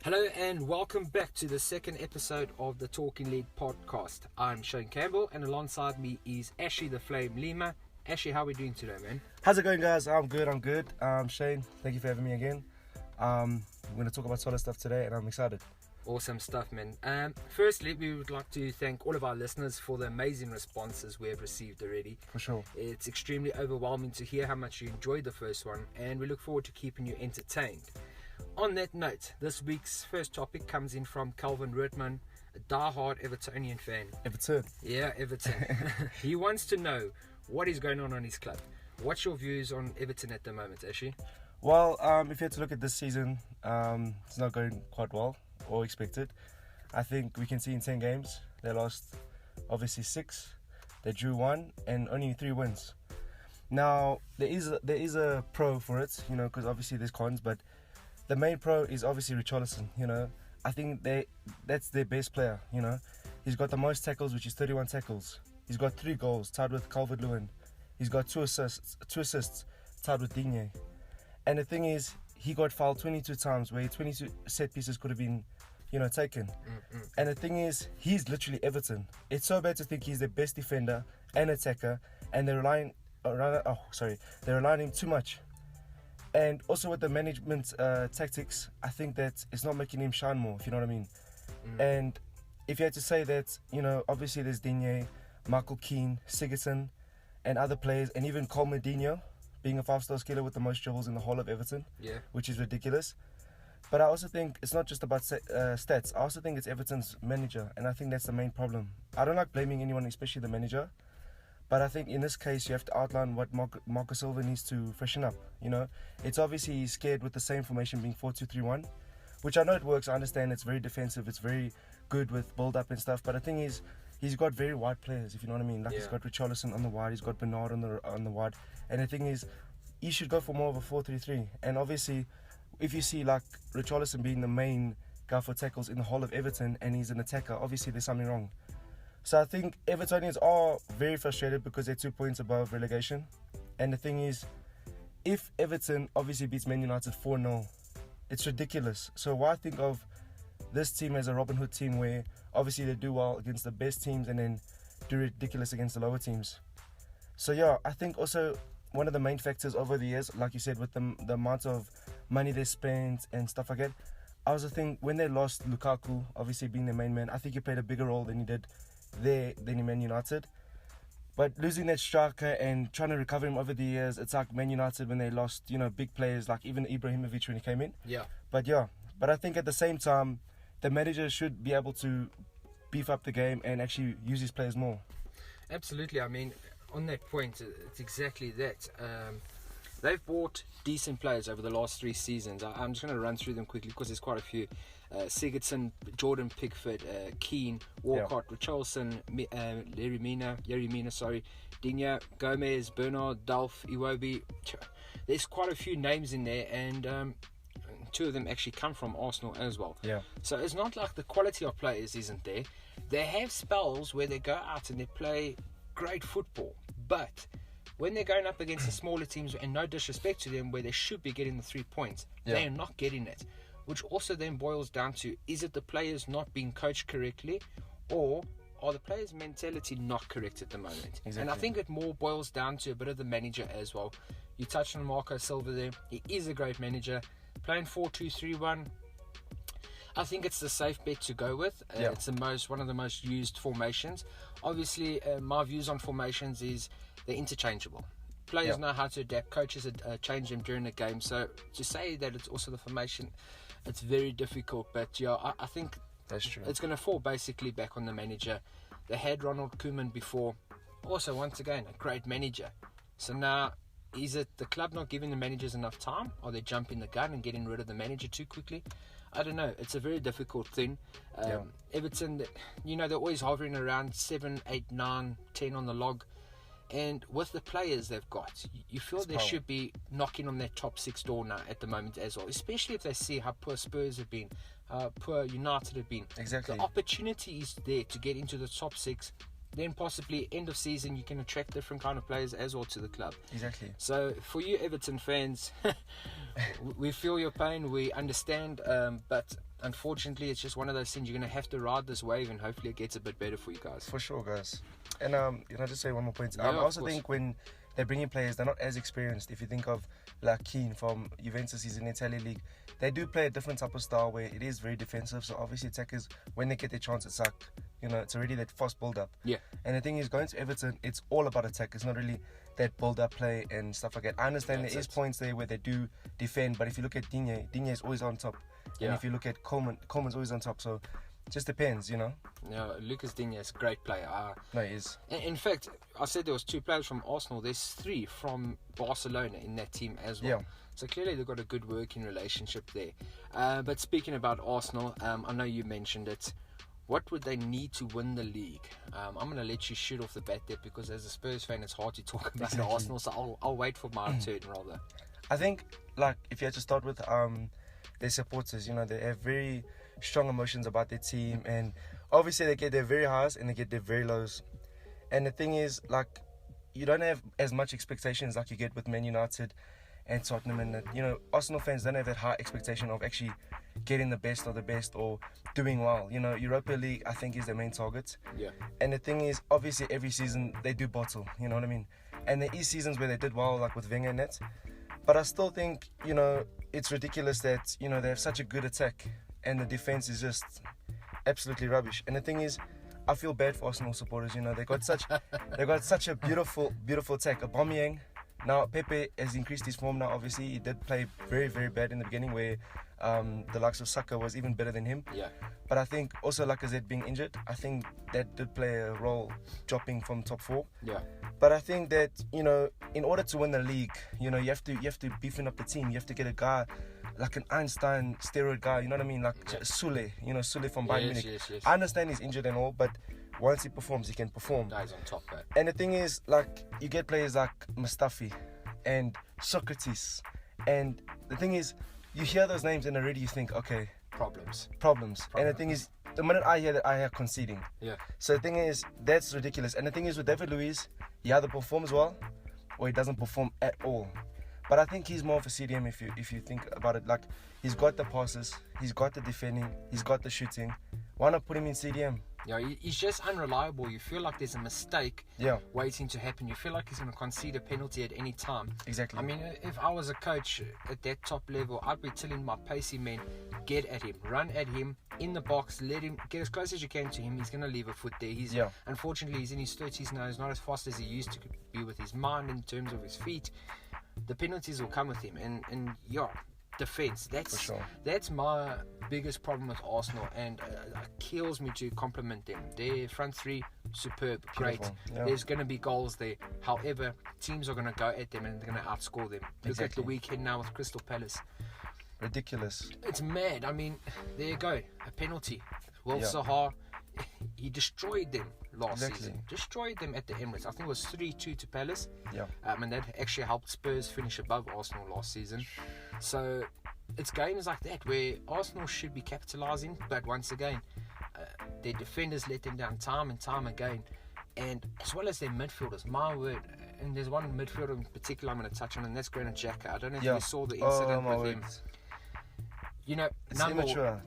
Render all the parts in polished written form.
Hello and welcome back to the second episode of the Talking League podcast. I'm Shane Campbell and alongside me is Ashley the Flame Lima. Ashley, how are we doing today, man? How's it going, guys? I'm good. Shane, thank you for having me again. We're going to talk about solid stuff today and I'm excited. Awesome stuff, man. Firstly, we would like to thank all of our listeners for the amazing responses we have received already. For sure. It's extremely overwhelming to hear how much you enjoyed the first one and we look forward to keeping you entertained. On that note, this week's first topic comes in from Calvin Rootman, a die-hard Evertonian fan. Everton. Yeah, Everton. He wants to know what is going on his club. What's your views on Everton at the moment, Ashley? Well, if you had to look at this season, it's not going quite well or expected. I think we can see in 10 games, they lost obviously 6, they drew 1 and only 3 wins. Now, there is a pro for it, because obviously there's cons, but the main pro is obviously Richarlison, I think that's their best player, He's got the most tackles, which is 31 tackles. He's got 3 goals, tied with Calvert-Lewin. He's got 2 assists, tied with Digne. And the thing is, he got fouled 22 times, where 22 set pieces could have been, taken. And the thing is, he's literally Everton. It's so bad to think he's the best defender and attacker, and they're relying on him too much. And also with the management tactics, I think that it's not making him shine more, if you know what I mean. And if you had to say that, obviously there's Digne, Michael Keane, Sigurdsson, and other players, and even Cole Medina being a 5-star skiller with the most dribbles in the whole of Everton, which is ridiculous. But I also think it's not just about stats. I also think it's Everton's manager, and I think that's the main problem. I don't like blaming anyone, especially the manager. But I think in this case, you have to outline what Marco Silva needs to freshen up. It's obviously he's scared with the same formation being 4-2-3-1, which I know it works. I understand it's very defensive. It's very good with build-up and stuff. But the thing is, he's got very wide players, if you know what I mean. He's got Richarlison on the wide. He's got Bernard on the wide. And the thing is, he should go for more of a 4-3-3. And obviously, if you see like Richarlison being the main guy for tackles in the whole of Everton and he's an attacker, obviously there's something wrong. So I think Evertonians are very frustrated because they're 2 points above relegation. And the thing is, if Everton obviously beats Man United 4-0, it's ridiculous. So why think of this team as a Robin Hood team where obviously they do well against the best teams and then do ridiculous against the lower teams? So yeah, I think also one of the main factors over the years, like you said, with the amount of money they spent and stuff like that, I also think when they lost Lukaku, obviously being the main man, I think he played a bigger role than he did there than in Man United. But losing that striker and trying to recover him over the years, it's like Man United when they lost, big players like even Ibrahimovic when he came in. But I think at the same time, the manager should be able to beef up the game and actually use his players more. Absolutely. I mean, on that point, it's exactly that. They've bought decent players over the last 3 seasons. I'm just going to run through them quickly because there's quite a few. Sigurdsson, Jordan Pickford, Keane, Walcott, Richarlison, Yerry Mina, Digne, Gomez, Bernard, Dolph, Iwobi. There's quite a few names in there, and 2 of them actually come from Arsenal as well. So it's not like the quality of players isn't there. They have spells where they go out and they play great football, but when they're going up against the smaller teams, and no disrespect to them, where they should be getting the 3 points, they are not getting it. Which also then boils down to, is it the players not being coached correctly, or are the players' mentality not correct at the moment? Exactly. And I think it more boils down to a bit of the manager as well. You touched on Marco Silva there. He is a great manager. Playing 4-2-3-1, I think it's the safe bet to go with. It's one of the most used formations. Obviously, my views on formations is they're interchangeable. Players know how to adapt. Coaches change them during the game. So to say that it's also the formation, it's very difficult. But I think that's true. It's going to fall basically back on the manager. They had Ronald Koeman before. Also, once again, a great manager. So now, is it the club not giving the managers enough time? Are they jumping the gun and getting rid of the manager too quickly? I don't know. It's a very difficult thing. Everton, they're always hovering around 7, 8, 9, 10 on the log. And with the players they've got, you feel they should be knocking on that top 6 door now at the moment as well. Especially if they see how poor Spurs have been, how poor United have been. Exactly. The opportunity is there to get into the top 6 then possibly end of season you can attract different kind of players as well to the club. Exactly. So for you Everton fans, we feel your pain, we understand, but unfortunately it's just one of those things. You're going to have to ride this wave, and hopefully it gets a bit better for you guys. For sure, guys. And can I just say one more point? Yeah, I also of course. think when they bring in players, they're not as experienced. If you think of like Keane from Juventus, he's in the Italian league. They do play a different type of style where it is very defensive. So obviously attackers, when they get their chance, it's like, it's already that fast build-up. Yeah. And the thing is, going to Everton, it's all about attack. It's not really that build-up play and stuff like that. I understand there is points there where they do defend, but if you look at Digne is always on top. Yeah. And if you look at Coleman's always on top. So it just depends, Yeah, Lucas Digne is a great player. No, he is. In fact, I said there was 2 players from Arsenal. There's 3 from Barcelona in that team as well. Yeah. So clearly they've got a good working relationship there. But speaking about Arsenal, I know you mentioned it. What would they need to win the league? I'm going to let you shoot off the bat there, because as a Spurs fan, it's hard to talk about Arsenal. So I'll wait for my turn rather. I think, like, if you had to start with their supporters, they have very strong emotions about their team, and obviously they get their very highs and they get their very lows. And the thing is, like, you don't have as much expectations like you get with Man United and Tottenham, and Arsenal fans don't have that high expectation of actually getting the best of the best or doing well. Europa League, I think, is their main target. Yeah. And the thing is, obviously every season they do bottle, you know what I mean? And there is seasons where they did well, like with Wenger and that. But I still think, it's ridiculous that, they have such a good attack and the defense is just absolutely rubbish. And the thing is, I feel bad for Arsenal supporters. They got such a beautiful attack. Aubameyang. Now Pepe has increased his form now. Obviously, he did play very, very bad in the beginning, where the likes of Saka was even better than him. Yeah. But I think also Lacazette being injured, I think that did play a role, dropping from top 4. Yeah. But I think that in order to win the league, you have to beefing up the team. You have to get a guy like an Einstein steroid guy. You know what I mean? Like Sule, Sule from Bayern Munich. Yes. I understand he's injured and all, but once he performs, he can perform. Guys on top, man. And the thing is, like, you get players like Mustafi and Socrates, and the thing is, you hear those names and already you think, okay, Problems. And the thing is, the minute I hear that, I hear conceding. Yeah. So the thing is, that's ridiculous. And the thing is, with David Luiz, he either performs well or he doesn't perform at all. But I think he's more of a CDM if you think about it. Like, he's got the passes, he's got the defending, he's got the shooting. Why not put him in CDM? Yeah, he's just unreliable. You feel like there's a mistake waiting to happen. You feel like he's going to concede a penalty at any time. Exactly. I mean, if I was a coach at that top level, I'd be telling my pacey men, get at him, run at him, in the box, let him get as close as you can to him. He's going to leave a foot there. Unfortunately, he's in his 30s now. He's not as fast as he used to be with his mind in terms of his feet. The penalties will come with him. And defense. For sure. That's my biggest problem with Arsenal, and it kills me to compliment them. Their front 3, superb, great. Yeah. There's going to be goals there. However, teams are going to go at them and they're going to outscore them. Look at the weekend now with Crystal Palace. Ridiculous. It's mad. I mean, there you go, a penalty. Will Zaha, he destroyed them last season. Destroyed them at the Emirates. I think it was 3-2 to Palace. Yeah. And that actually helped Spurs finish above Arsenal last season. So it's games like that where Arsenal should be capitalising, but once again, their defenders let them down time and time again, and as well as their midfielders. My word, and there's one midfielder in particular I'm going to touch on, and that's Granit Xhaka. I don't know if you saw the incident with him. It's immature.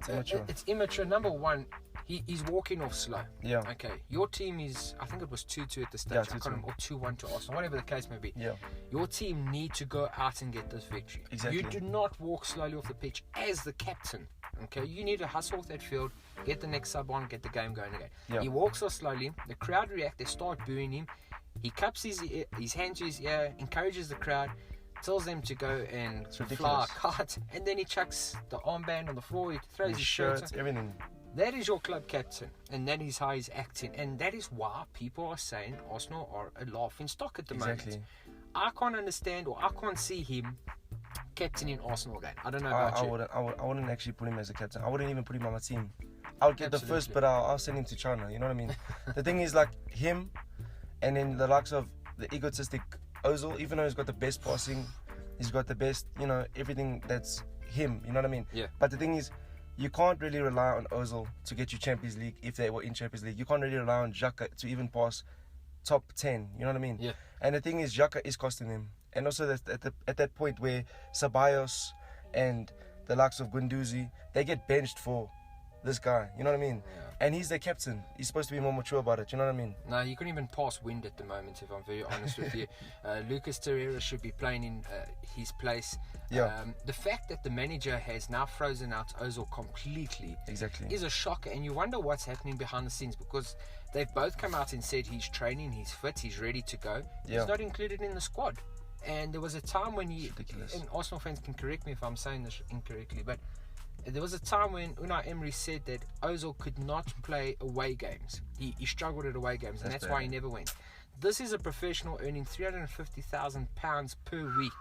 It's immature. Number one, he's walking off slow. Yeah. Okay. Your team is, I think it was 2-2 at the stage. Yeah, or 2-1 to Arsenal, whatever the case may be. Yeah. Your team need to go out and get this victory. Exactly. You do not walk slowly off the pitch as the captain. Okay. You need to hustle off that field, get the next sub on, get the game going again. Yeah. He walks off slowly. The crowd react. They start booing him. He cups his hand to his ear, encourages the crowd, tells them to go and fly a kite, and then he chucks the armband on the floor, he throws his shirt, everything. That is your club captain, and that is how he's acting, and that is why people are saying Arsenal are a laughing stock at the moment. I can't understand, or I can't see him captaining Arsenal again. I don't know about you. I wouldn't actually put him as a captain. I wouldn't even put him on my team. I would get the first, but I'll send him to China. You know what I mean? The thing is, like, him, and then the likes of the egotistic Ozil, even though he's got the best passing, he's got the best, everything that's him, you know what I mean? Yeah. But the thing is, you can't really rely on Ozil to get you Champions League if they were in Champions League. You can't really rely on Xhaka to even pass top 10. You know what I mean? Yeah. And the thing is, Xhaka is costing them. And also at that point where Ceballos and the likes of Guendouzi, they get benched for this guy. You know what I mean? Yeah. And he's their captain. He's supposed to be more mature about it. You know what I mean? No, he couldn't even pass wind at the moment, if I'm very honest with you. Lucas Torreira should be playing in his place. Yeah. The fact that the manager has now frozen out Ozil completely Exactly. is a shocker, and you wonder what's happening behind the scenes, because they've both come out and said he's training, he's fit, he's ready to go. Yeah. He's not included in the squad. And there was a time when Ridiculous. and Arsenal fans can correct me if I'm saying this incorrectly, but there was a time when Unai Emery said that Ozil could not play away games. He struggled at away games, and that's why he never went. This is a professional earning £350,000 per week.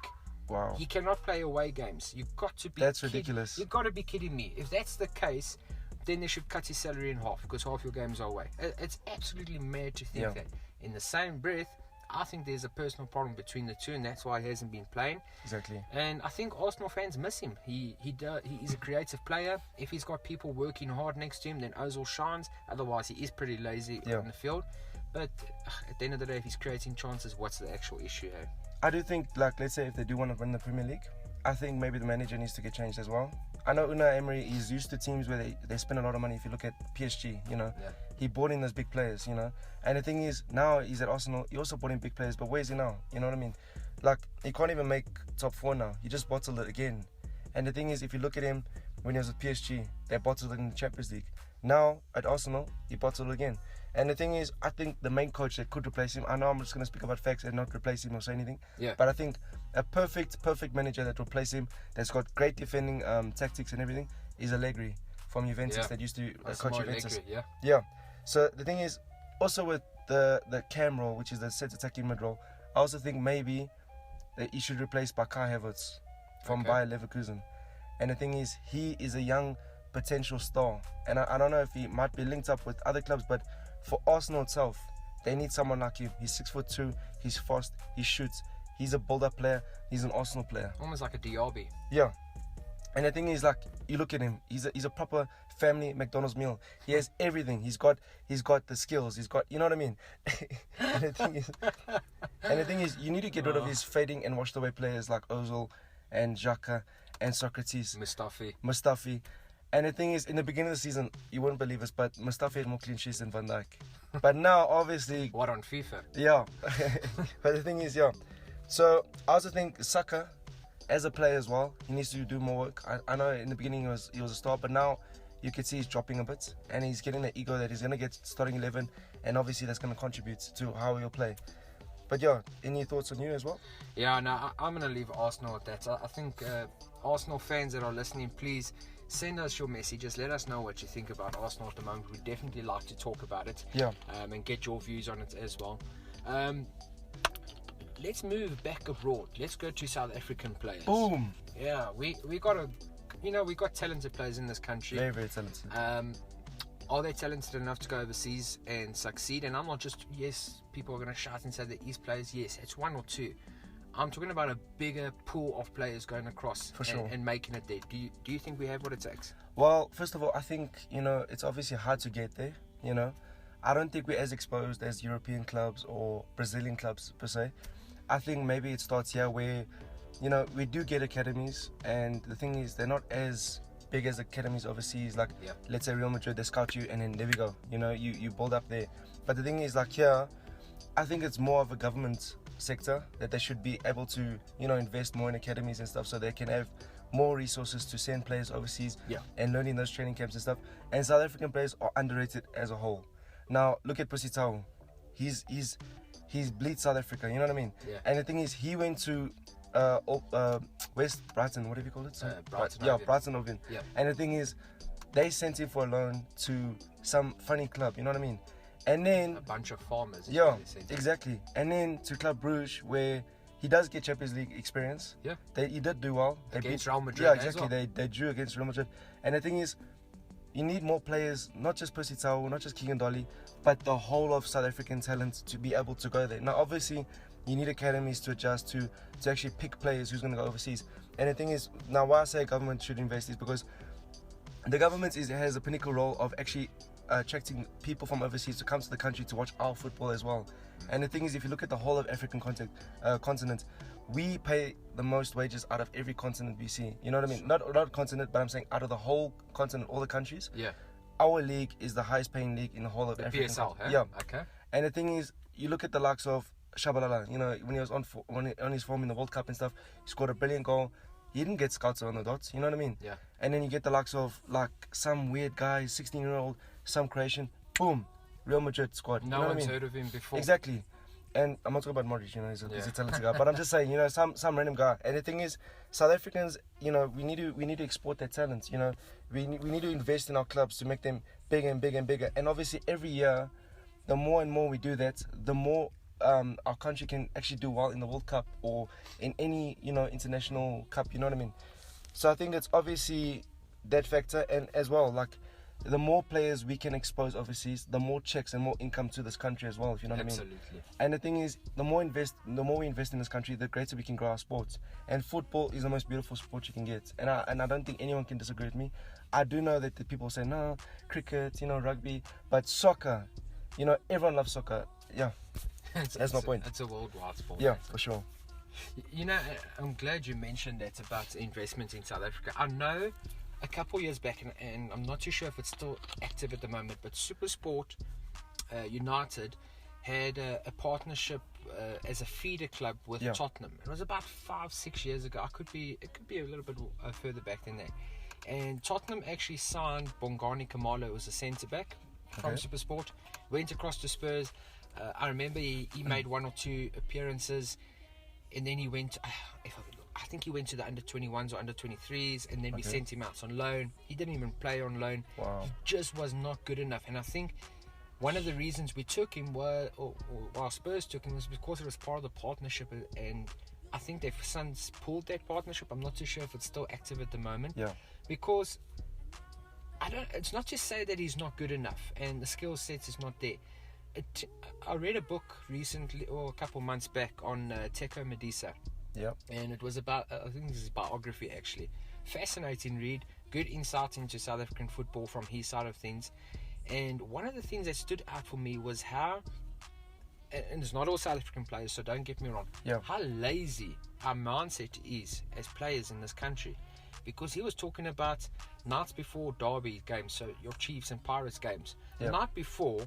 Wow. He cannot play away games. You've got to be. That's ridiculous. You've got to be kidding me. If that's the case, then they should cut his salary in half, because half your games are away. It's absolutely mad to think that. In the same breath, I think there's a personal problem between the two, and that's why he hasn't been playing. Exactly. And I think Arsenal fans miss him. He is a creative player. If he's got people working hard next to him, then Ozil shines. Otherwise, he is pretty lazy on the field. But at the end of the day, if he's creating chances, what's the actual issue here? I do think, like, let's say if they do want to win the Premier League, I think maybe the manager needs to get changed as well. I know Unai Emery is used to teams where they spend a lot of money. If you look at PSG, you know, he brought in those big players, you know. And the thing is, now he's at Arsenal, he also brought in big players, but where's he now? You know what I mean? Like, he can't even make top 4 now. He just bottled it again. And the thing is, if you look at him when he was with PSG, they bottled it in the Champions League. Now, at Arsenal, he bottled it again. And the thing is, I think the main coach that could replace him, I know I'm just going to speak about facts and not replace him or say anything, but I think a perfect manager that will replace him, that's got great defending tactics and everything, is Allegri from Juventus that used to coach Juventus. Yeah. So the thing is, also with the cam role, which is the set attacking mid role, I also think maybe that he should replace by Kai Havertz from Bayer Leverkusen. And the thing is, he is a young potential star, and I don't know if he might be linked up with other clubs, but for Arsenal itself, they need someone like him. He's 6'2", he's fast, he shoots, he's a build-up player, he's an Arsenal player. Almost like a Diaby. Yeah. And the thing is, like, you look at him, he's a proper family McDonald's meal. He has everything. He's got the skills. He's got, you know what I mean? and the thing is, you need to get rid of his fading and washed away players like Ozil and Xhaka and Socrates. Mustafi. And the thing is, in the beginning of the season, you wouldn't believe us, but Mustafi had more clean sheets than Van Dijk. But now, obviously... What, on FIFA? Yeah. But the thing is, So, I also think Saka, as a player as well, he needs to do more work. I know in the beginning he was a star, but now you can see he's dropping a bit, and he's getting the ego that he's going to get starting 11, and obviously that's going to contribute to how he'll play. But any thoughts on you as well? Yeah, no, I'm going to leave Arsenal at that. I think Arsenal fans that are listening, please send us your messages. Let us know what you think about Arsenal at the moment. We'd definitely like to talk about it. And get your views on it as well. Let's move back abroad. Let's go to South African players. Boom. Yeah, we got talented players in this country. Very, very talented. Are they talented enough to go overseas and succeed? And I'm not just, yes, people are going to shout and say that East players, yes, it's one or two. I'm talking about a bigger pool of players going across and making it there. Do you think we have what it takes? Well, first of all, I think, it's obviously hard to get there, I don't think we're as exposed as European clubs or Brazilian clubs, per se. I think maybe it starts here where, we do get academies, and the thing is, they're not as big as academies overseas. Like, let's say Real Madrid, they scout you, and then there we go. You build up there. But the thing is, like here, I think it's more of a government sector that they should be able to, invest more in academies and stuff, so they can have more resources to send players overseas and learn in those training camps and stuff. And South African players are underrated as a whole. Now, look at Pussy Tau. He's bleed South Africa, you know what I mean? Yeah. And the thing is, he went to West Brighton, whatever you call it? Brighton Albion. Yeah. And the thing is, they sent him for a loan to some funny club, you know what I mean? And then a bunch of farmers. Yeah, exactly. And then to Club Brugge, where he does get Champions League experience. Yeah. He did do well. They beat Real Madrid. Yeah, exactly. Well. They drew against Real Madrid. And the thing is, you need more players, not just Percy Tau, not just Keegan Dolly, but the whole of South African talent to be able to go there. Now, obviously, you need academies to adjust to actually pick players who's going to go overseas. And the thing is, now why I say government should invest is because the government has a pinnacle role of actually attracting people from overseas to come to the country to watch our football as well. And the thing is, if you look at the whole of African continent, we pay the most wages out of every continent we see. You know what I mean? Not continent, but I'm saying out of the whole continent, all the countries. Yeah. Our league is the highest paying league in the whole of The Africa. PSL, huh? Yeah. Okay. And the thing is, you look at the likes of Shabalala, you know, when he was on his form in the World Cup and stuff, he scored a brilliant goal. He didn't get scouts on the dots, you know what I mean? Yeah. And then you get the likes of like some weird guy, 16-year-old, some Croatian, boom, Real Madrid squad. No you know one's what I mean? heard of him before. Exactly. And I'm not talking about Modric, you know, he's a talented guy. But I'm just saying, you know, some random guy. And the thing is, South Africans, you know, we need to export that talent. You know, we need to invest in our clubs to make them bigger and bigger and bigger. And obviously, every year, the more and more we do that, the more our country can actually do well in the World Cup or in any, you know, international cup. You know what I mean? So I think it's obviously that factor, and as well, like, the more players we can expose overseas, the more checks and more income to this country as well, if you know what Absolutely. I mean. And the thing is, the more we invest in this country, the greater we can grow our sports. And football is the most beautiful sport you can get. And I don't think anyone can disagree with me. I do know that the people say, no, cricket, you know, rugby, but soccer, you know, everyone loves soccer. Yeah, that's my point. It's a worldwide sport. Yeah, for sure. You know, I'm glad you mentioned that about investment in South Africa. I know a couple years back, and I'm not too sure if it's still active at the moment, but SuperSport United had a partnership as a feeder club with Tottenham. It was about 5-6 years ago. It could be a little bit further back than that. And Tottenham actually signed Bongani Kamalo, who was a centre back from SuperSport. Went across to Spurs. I remember he made 1 or 2 appearances, and then he went. I think he went to the under-21s or under-23s, and then we sent him out on loan. He didn't even play on loan. Wow. He just was not good enough. And I think one of the reasons we took him or Spurs took him was because it was part of the partnership, and I think they've since pulled that partnership. I'm not too sure if it's still active at the moment. Yeah. Because it's not to say that he's not good enough and the skill set is not there. I read a book recently, or a couple months back, on Teko Medisa. Yep. And it was about, I think this is biography actually. Fascinating read, good insight into South African football from his side of things. And one of the things that stood out for me was how, and it's not all South African players, so don't get me wrong, how lazy our mindset is as players in this country. Because he was talking about nights before derby games, so your Chiefs and Pirates games. The night before,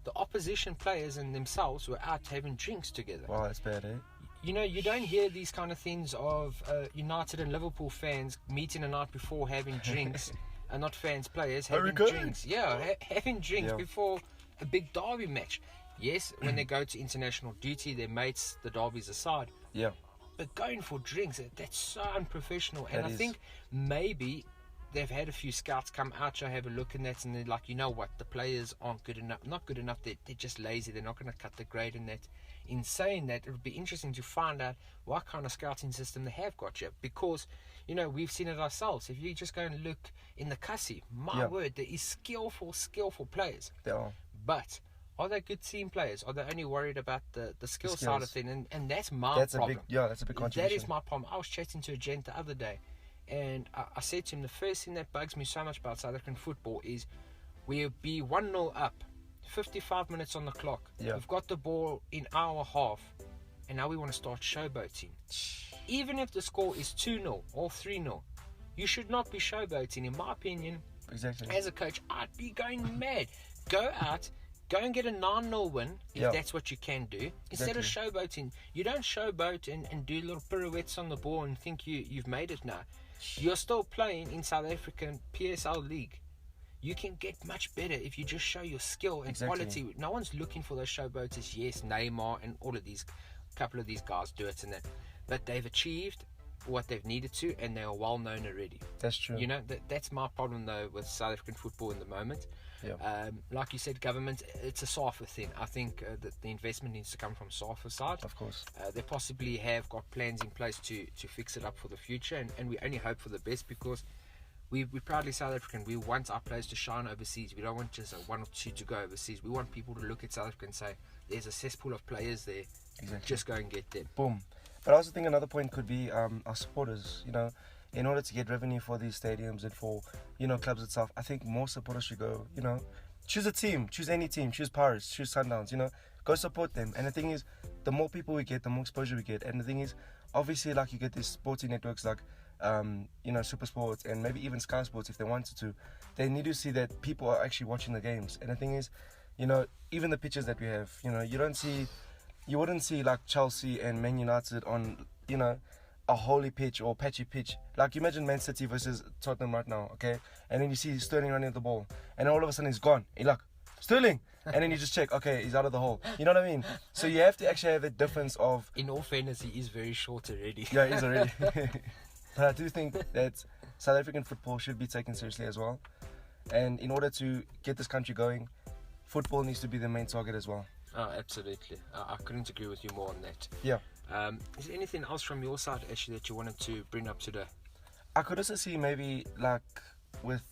the opposition players and themselves were out having drinks together. Wow, that's bad, eh? You know, you don't hear these kind of things of United and Liverpool fans meeting the night before having drinks, and not fans, players having drinks. Yeah, having drinks before a big derby match. Yes, when they go to international duty, their mates, the derbies aside. Yeah. But going for drinks, that's so unprofessional. And I think maybe they've had a few scouts come out to have a look in that, and they're like, you know what, the players aren't good enough. Not good enough, they're just lazy. They're not going to cut the grade in that. In saying that, it would be interesting to find out what kind of scouting system they have got here. Because, you know, we've seen it ourselves. If you just go and look in the Kasi, my word, there is skillful players. They are. But are they good team players? Are they only worried about the skill side of things? And that's my problem. That's a big contribution. That is my problem. I was chatting to a gent the other day, and I said to him, the first thing that bugs me so much about South African football is we'll be 1-0 up, 55 minutes on the clock. We've got the ball in our half, and now we want to start showboating. Even if the score is 2-0 or 3-0, you should not be showboating, in my opinion. Exactly. As a coach, I'd be going mad. Go out, go and get a 9-0 win, if that's what you can do, instead of showboating. You don't showboat and do little pirouettes on the ball and think you've made it now. You're still playing in South African PSL League. You can get much better if you just show your skill and quality. No one's looking for those showboaters. Yes, Neymar and all of these, couple of these guys do it, and that, but they've achieved what they've needed to, and they are well known already. That's true. You know, that's my problem though with South African football in the moment. Like you said, government, it's a SAFA thing. I think that the investment needs to come from SAFA side. Of course. They possibly have got plans in place to fix it up for the future, and we only hope for the best, because we're proudly South African. We want our players to shine overseas. We don't want just 1 or 2 to go overseas. We want people to look at South Africa and say, there's a cesspool of players there. Just go and get them. Boom. But I also think another point could be our supporters. You know, in order to get revenue for these stadiums and for, clubs itself, I think more supporters should go, choose a team, choose any team, choose Pirates, choose Sundowns, go support them. And the thing is, the more people we get, the more exposure we get. And the thing is, obviously, like, you get these sporting networks like, Super Sports and maybe even Sky Sports, if they wanted to, they need to see that people are actually watching the games. And the thing is, even the pitches that we have, you wouldn't see like Chelsea and Man United on, a holy pitch or patchy pitch. Like, imagine Man City versus Tottenham right now, okay? And then you see Sterling running at the ball, and all of a sudden he's gone. You're like, Sterling! And then you just check, okay, he's out of the hole. You know what I mean? So you have to actually have a difference of... In all fairness, he is very short already. Yeah, he is already. But I do think that South African football should be taken seriously as well. And in order to get this country going, football needs to be the main target as well. Oh, absolutely. I couldn't agree with you more on that. Yeah. Is there anything else from your side, Ashley, that you wanted to bring up today? I could also see maybe like with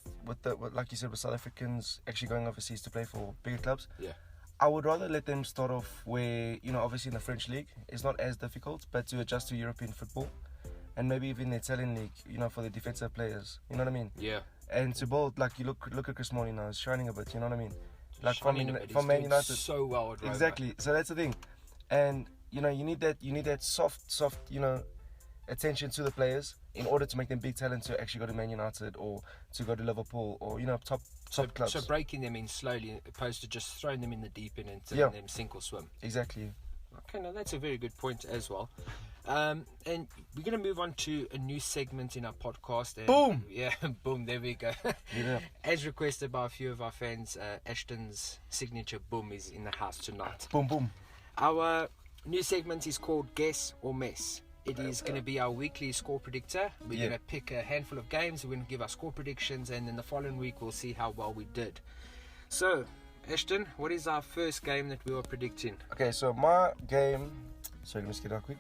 like you said, with South Africans actually going overseas to play for bigger clubs. Yeah. I would rather let them start off where, obviously in the French league, it's not as difficult, but to adjust to European football. And maybe even the Italian league, for the defensive players. You know what I mean? Yeah. And to build, like, you look at Chris Smalling now, he's shining a bit, you know what I mean? Like from Man Man United. So well at Roma. Exactly. So that's the thing. And, you need that soft, attention to the players in order to make them big talent to actually go to Man United or to go to Liverpool or, top clubs. So breaking them in slowly opposed to just throwing them in the deep end and telling them sink or swim. Exactly. Okay, now that's a very good point as well. And we're going to move on to a new segment in our podcast. And boom! Yeah, boom, there we go. Yeah. As requested by a few of our fans, Ashton's signature boom is in the house tonight. Boom, boom. Our new segment is called Guess or Mess. It is going to be our weekly score predictor. We're going to pick a handful of games. We're going to give our score predictions, and then the following week we'll see how well we did. So, Ashton, what is our first game that we were predicting? Okay, so my game... Sorry, let me just get out quick.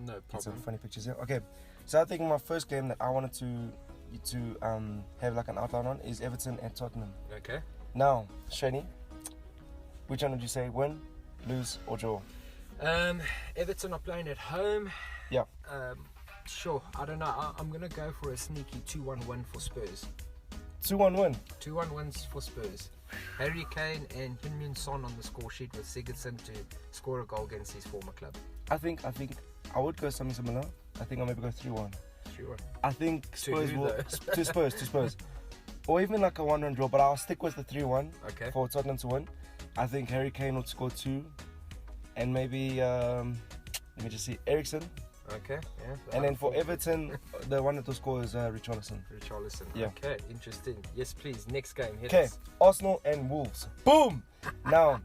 No Get some problem. funny pictures here. Okay, so I think my first game that I wanted to have like an outline on is Everton and Tottenham. Okay. Now, Shani, which one would you say, win, lose, or draw? Everton are playing at home. Yeah. Sure. I don't know. I'm gonna go for a sneaky 2-1 win for Spurs. 2-1 win. 2-1 wins for Spurs. Harry Kane and Heung-min Son on the score sheet with Sigurdsson to score a goal against his former club. I think I would go something similar. I think I'll maybe go 3-1. 3-1. I think Spurs who, will though? to Spurs. Or even like a 1-1 draw, but I'll stick with the 3-1 Okay. for Tottenham to win. I think Harry Kane would score 2, and maybe let me just see, Eriksen. Okay. Yeah. And then for Everton, the one that will score is Richarlison. Richarlison. Yeah. Okay. Interesting. Yes, please. Next game. Hit Okay, us. Arsenal and Wolves. Boom! Now,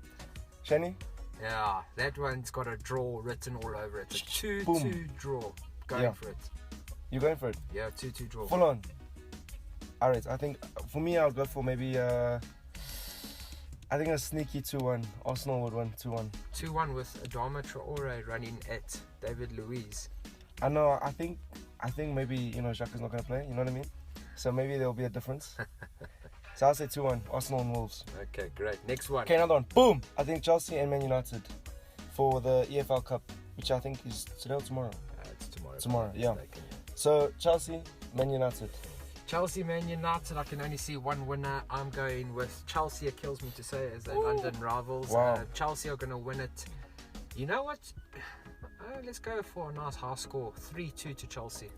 Shani, Yeah, that one's got a draw written all over it. A 2-2 Boom. draw. Going for it. you going for it? Yeah, 2-2 draw. Full on. Alright, I think for me, I'll go for maybe I think a sneaky 2-1. Arsenal would win 2-1. 2-1 with Adama Traore running at David Luiz. I know. I think maybe Jacques is not going to play. You know what I mean? So maybe there will be a difference. So I'll say 2-1. Arsenal and Wolves. Okay, great. Next one. Okay, another one. Boom! I think Chelsea and Man United for the EFL Cup, which I think is today or tomorrow. It's tomorrow. Tomorrow, if I'm yeah. not mistaken. So Chelsea, Man United. Chelsea, Man United. I can only see one winner. I'm going with Chelsea. It kills me to say it, as they're London rivals. Wow. Chelsea are going to win it. You know what? Let's go for a nice high score. 3-2 to Chelsea.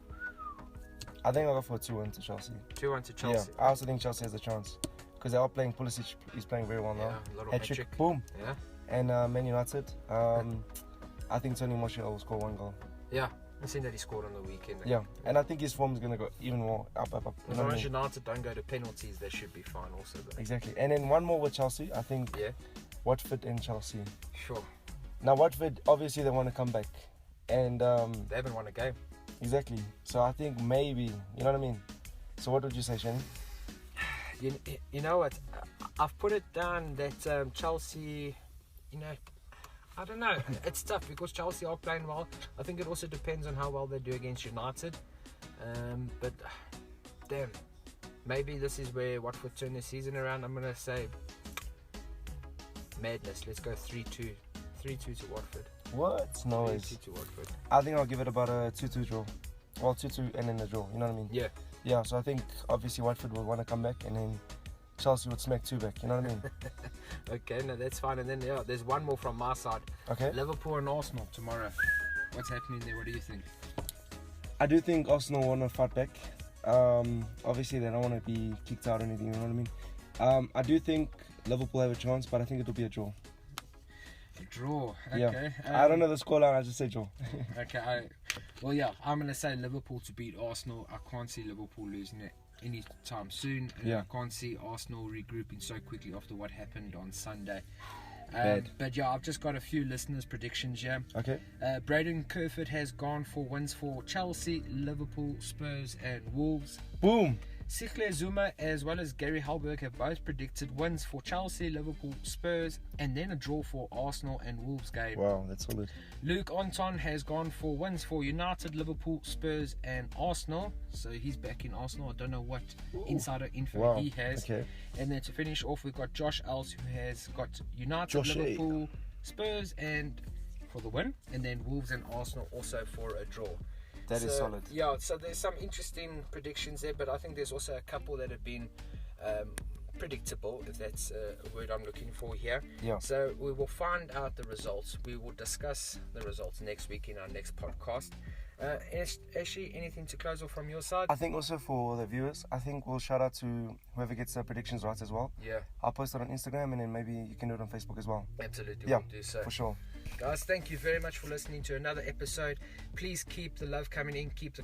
I think I'll go for a 2-1 to Chelsea. 2-1 to Chelsea. Yeah, I also think Chelsea has a chance because they are playing. Pulisic is playing very well now. Yeah, a lot of Hat-trick, magic. boom. Yeah. And Man United. I think Tony Martial will score 1 goal. Yeah. I've seen that he scored on the weekend. Yeah, and I think his form is going to go even more up. As You know long what I as mean? United don't go to penalties, they should be fine also. Though. Exactly. And then one more with Chelsea. I think Yeah. Watford and Chelsea. Sure. Now Watford, obviously they want to come back. And They haven't won a game. exactly. So I think maybe, you know what I mean? So what would you say, Shane? You know what? I've put it down that Chelsea, I don't know. It's tough because Chelsea are playing well. I think it also depends on how well they do against United. But damn, maybe this is where Watford turn the season around. I'm going to say madness. Let's go 3-2. 3-2 to Watford. What? No ways. 3-2 to Watford. I think I'll give it about a 2-2 draw. Well, 2-2 and then a draw. You know what I mean? Yeah. Yeah. So I think obviously Watford will want to come back, and then Chelsea would smack 2 back. You know what I mean? Okay, no, that's fine. And then there's one more from my side. Okay. Liverpool and Arsenal tomorrow. What's happening there? What do you think? I do think Arsenal want to fight back. Obviously, they don't want to be kicked out or anything. You know what I mean? I do think Liverpool have a chance, but I think it'll be a draw. A draw. Okay. Yeah. I don't know the scoreline. I just say draw. Okay. Well, yeah, I'm going to say Liverpool to beat Arsenal. I can't see Liverpool losing it any time soon. And Yeah. I can't see Arsenal regrouping so quickly after what happened on Sunday. Bad. But yeah, I've just got a few listeners' predictions here. Okay. Braden Kerford has gone for wins for Chelsea, Liverpool, Spurs, and Wolves. Boom. Sikle Zuma as well as Gary Halberg have both predicted wins for Chelsea, Liverpool, Spurs, and then a draw for Arsenal and Wolves game. Wow, that's solid. Luke Anton has gone for wins for United, Liverpool, Spurs, and Arsenal. So he's back in Arsenal. I don't know what insider info he has. Okay. And then to finish off, we've got Josh Els, who has got United, Josh A. Liverpool, Spurs, and for the win, and then Wolves and Arsenal also for a draw. That is solid. Yeah, so there's some interesting predictions there, but I think there's also a couple that have been predictable, if that's a word I'm looking for here. Yeah. So we will find out the results. We will discuss the results next week in our next podcast. Ashley, anything to close off from your side? I think also for the viewers, I think we'll shout out to whoever gets the predictions right as well. Yeah. I'll post it on Instagram, and then maybe you can do it on Facebook as well. Absolutely, Yeah, we'll do so. for sure. Guys, thank you very much for listening to another episode. Please keep the love coming in, keep the